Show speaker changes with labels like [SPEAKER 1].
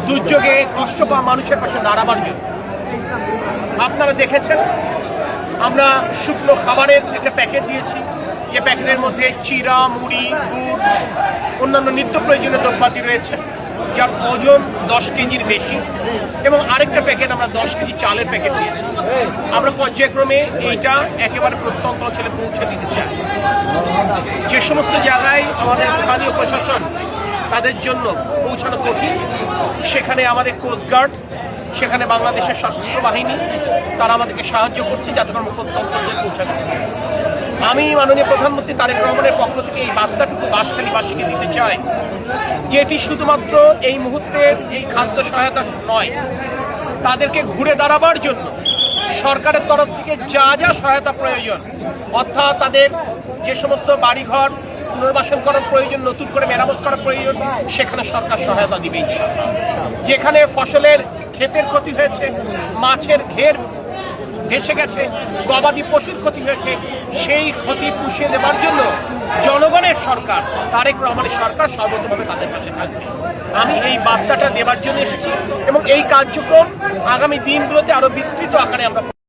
[SPEAKER 1] দুর্যোগে কষ্ট পাওয়া মানুষের পাশে দাঁড়াবার জন্য। আপনারা দেখেছেন আমরা শুকনো খাবারের একটা প্যাকেট দিয়েছি, যে প্যাকেটের মধ্যে চিরা, মুড়ি, গুড়, অন্যান্য নিত্য প্রয়োজনীয় দ্রব্যাদি রয়েছে, যার ওজন 10 কেজির বেশি, এবং আরেকটা প্যাকেট আমরা 10 কেজি চালের প্যাকেট দিয়েছি। আমরা পর্যায়ক্রমে এইটা একেবারে প্রত্যন্ত অঞ্চলে পৌঁছে দিতে চাই। যে সমস্ত জায়গায় আমাদের স্থানীয় প্রশাসন তাদের জন্য পৌঁছানো কঠিন, সেখানে আমাদের কোস্টগার্ড, সেখানে বাংলাদেশের সশস্ত্র বাহিনী তারা আমাদেরকে সাহায্য করছে যাতে আমরা প্রত্যন্ত অঞ্চলে পৌঁছাতে পারি। আমি মাননীয় প্রধানমন্ত্রী তারেক রহমানের পক্ষ থেকে এই বার্তাটুকু বাঁশখালীবাসীকে দিতে চাই যে এটি শুধুমাত্র এই মুহূর্তের এই খাদ্য সহায়তা নয়, তাদেরকে ঘুরে দাঁড়াবার জন্য সরকারের তরফ থেকে যা যা সহায়তা প্রয়োজন, অর্থাৎ তাদের যে সমস্ত বাড়িঘর পুনর্বাসন করার প্রয়োজন, নতুন করে মেরামত করার প্রয়োজন, সেখানে সরকার সহায়তা দিবে ইনশাআল্লাহ। যেখানে ফসলের ক্ষেতের ক্ষতি হয়েছে, মাছের ঘের ভেসে গেছে, গবাদি পশুর ক্ষতি হয়েছে, সেই ক্ষতি পুষিয়ে দেবার জন্য জনগণের সরকার, তারেক রহমানের সরকার সর্বতভাবে তাদের পাশে থাকবে। আমি এই বার্তাটা দেবার জন্য এসেছি এবং এই কার্যক্রম আগামী দিনগুলোতে আরো বিস্তৃত আকারে আমরা